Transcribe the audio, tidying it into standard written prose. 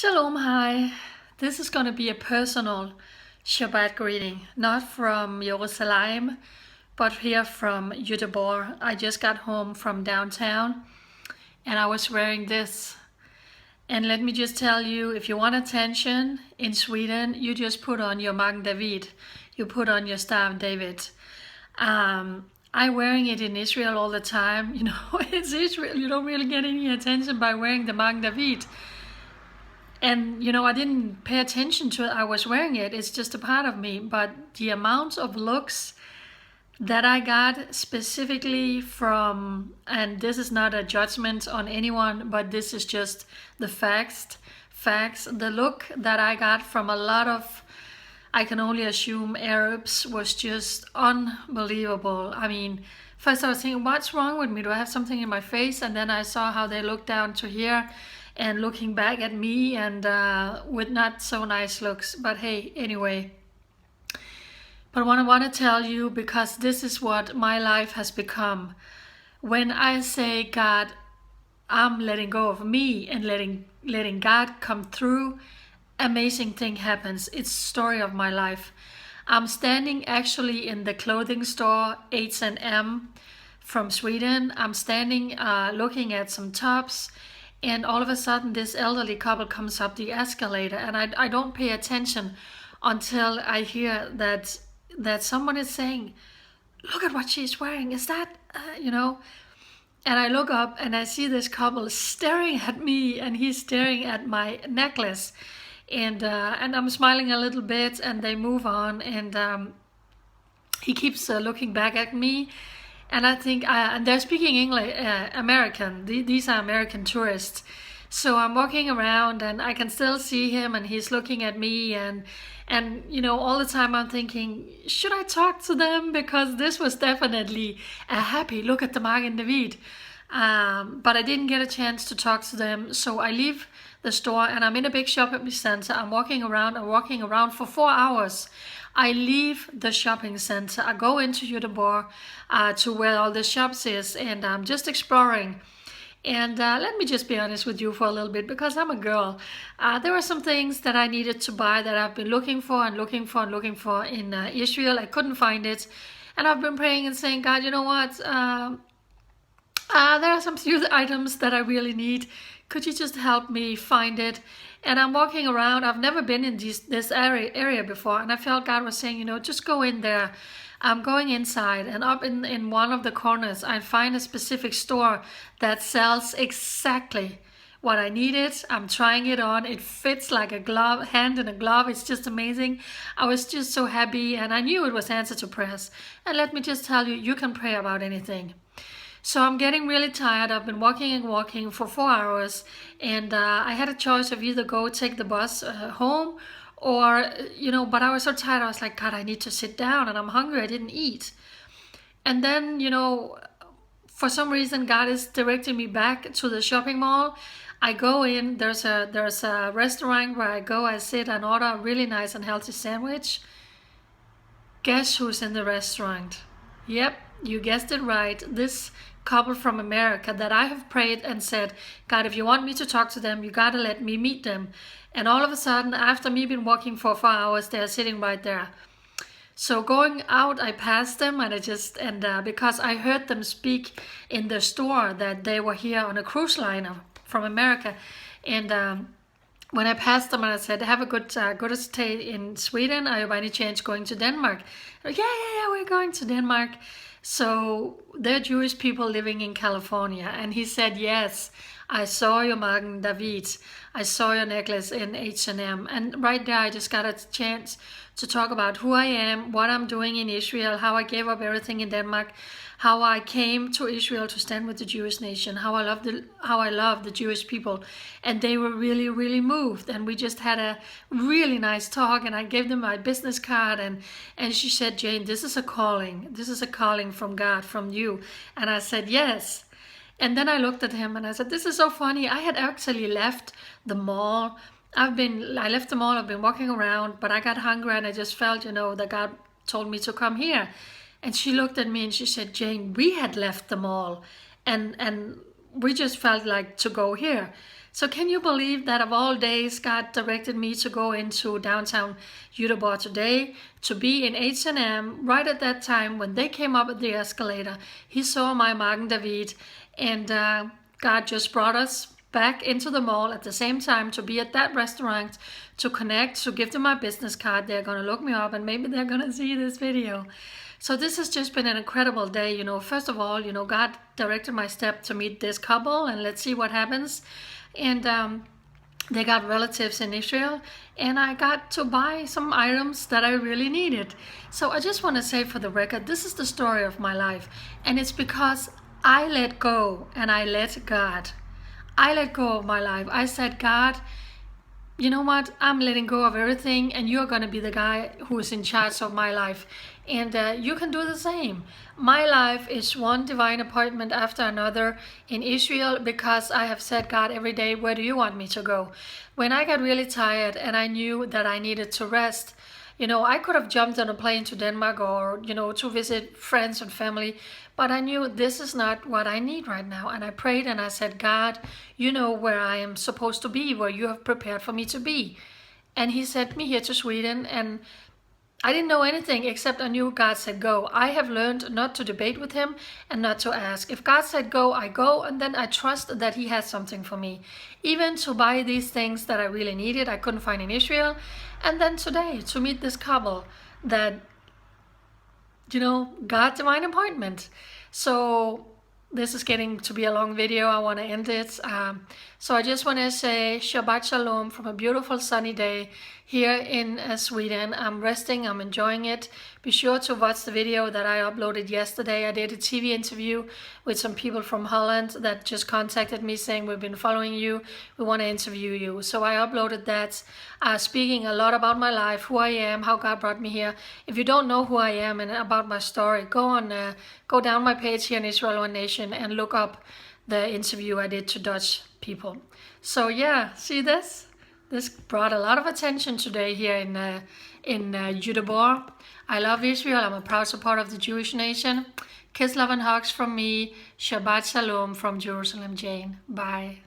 Shalom, hi. This is going to be a personal Shabbat greeting, not from Jerusalem, but here from Gothenburg. I just got home from downtown and I was wearing this. And let me just tell you, if you want attention in Sweden, you just put on your Magen David. You put on your Star of David. I'm wearing it in Israel all the time. You know, it's Israel. You don't really get any attention by wearing the Magen David. And, you know, I didn't pay attention to it. I was wearing it. It's just a part of me. But the amount of looks that I got specifically from, and this is not a judgment on anyone, but this is just the facts. The look that I got from a lot of, I can only assume, Arabs was just unbelievable. I mean, first I was thinking, what's wrong with me? Do I have something in my face? And then I saw how they looked down to here and looking back at me and with not so nice looks. But hey, anyway. But what I want to tell you, because this is what my life has become. When I say, God, I'm letting go of me and letting God come through, amazing thing happens. It's the story of my life. I'm standing actually in the clothing store H&M from Sweden. I'm standing looking at some tops, and all of a sudden this elderly couple comes up the escalator, and I don't pay attention until I hear that someone is saying, look at what she's wearing. Is that, you know? And I look up and I see this couple staring at me, and he's staring at my necklace. And I'm smiling a little bit, and they move on, and he keeps looking back at me. And I think, and they're speaking English, American. These are American tourists. So I'm walking around and I can still see him, and he's looking at me, and you know, all the time I'm thinking, should I talk to them? Because this was definitely a happy look at the Magen David. But I didn't get a chance to talk to them. So I leave the store and I'm in a big shopping center. I'm walking around for 4 hours. I leave the shopping center. I go into Gothenburg to where all the shops is, and I'm just exploring. And let me just be honest with you for a little bit, because I'm a girl. There were some things that I needed to buy that I've been looking for in Israel. I couldn't find it. And I've been praying and saying, God, you know what? There are some few items that I really need. Could you just help me find it? And I'm walking around. I've never been in this area before. And I felt God was saying, you know, just go in there. I'm going inside, and up in one of the corners, I find a specific store that sells exactly what I needed. I'm trying it on. It fits like a glove, hand in a glove. It's just amazing. I was just so happy, and I knew it was answer to prayers. And let me just tell you, you can pray about anything. So I'm getting really tired. I've been walking for 4 hours, and I had a choice of either take the bus home, or, you know, but I was so tired. I was like, God, I need to sit down, and I'm hungry. I didn't eat. And then, you know, for some reason, God is directing me back to the shopping mall. I go in, there's a restaurant where I sit and order a really nice and healthy sandwich. Guess who's in the restaurant? Yep, you guessed it right. This couple from America that I have prayed and said, God, if you want me to talk to them, you gotta let me meet them. And all of a sudden, after me been walking for 4 hours, they're sitting right there. So going out, I passed them, and because I heard them speak in the store that they were here on a cruise liner from America, and when I passed them, I said, have a good stay in Sweden. Are you by any chance going to Denmark? Yeah, we're going to Denmark. So they're Jewish people living in California. And he said, yes, I saw your Magen David. I saw your necklace in H&M. And right there, I just got a chance to talk about who I am, what I'm doing in Israel, how I gave up everything in Denmark, how I came to Israel to stand with the Jewish nation, how I love the Jewish people. And they were really, really moved. And we just had a really nice talk, and I gave them my business card, and she said, Jane, this is a calling. This is a calling from God, from you. And I said, yes. And then I looked at him and I said, this is so funny. I had actually left the mall. I left the mall, I've been walking around, but I got hungry and I just felt, you know, that God told me to come here. And she looked at me and she said, Jane, we had left the mall and we just felt like to go here. So can you believe that of all days, God directed me to go into downtown Gothenburg today to be in H&M right at that time when they came up the escalator. He saw my Magen David, and God just brought us back into the mall at the same time to be at that restaurant, to connect, to give them my business card. They're going to look me up and maybe they're going to see this video. So this has just been an incredible day. First of all, God directed my step to meet this couple, and let's see what happens. And they got relatives in Israel, and I got to buy some items that I really needed. So I just want to say for the record, this is the story of my life, and it's because I let go and I let God. I let go of my life. I said, God, you know what? I'm letting go of everything, and you're going to be the guy who is in charge of my life. And you can do the same. My life is one divine appointment after another in Israel, because I have said, God, every day, where do you want me to go? When I got really tired and I knew that I needed to rest, I could have jumped on a plane to Denmark or, to visit friends and family, but I knew this is not what I need right now. And I prayed and I said, God, you know where I am supposed to be, where you have prepared for me to be. And he sent me here to Sweden, and I didn't know anything except I knew God said go. I have learned not to debate with him and not to ask. If God said go, I go, and then I trust that he has something for me. Even to buy these things that I really needed, I couldn't find in Israel. And then today, to meet this couple that, got divine appointment. So this is getting to be a long video. I want to end it. So I just want to say Shabbat Shalom from a beautiful sunny day here in Sweden. I'm resting. I'm enjoying it. Be sure to watch the video that I uploaded yesterday. I did a TV interview with some people from Holland that just contacted me saying, we've been following you. We want to interview you. So I uploaded that, speaking a lot about my life, who I am, how God brought me here. If you don't know who I am and about my story, go down my page here in Israel One Nation and look up the interview I did to Dutch people. So yeah, see this? This brought a lot of attention today here in Gothenburg. I love Israel. I'm a proud supporter of the Jewish nation. Kiss, love, and hugs from me. Shabbat Shalom from Jerusalem, Jane. Bye.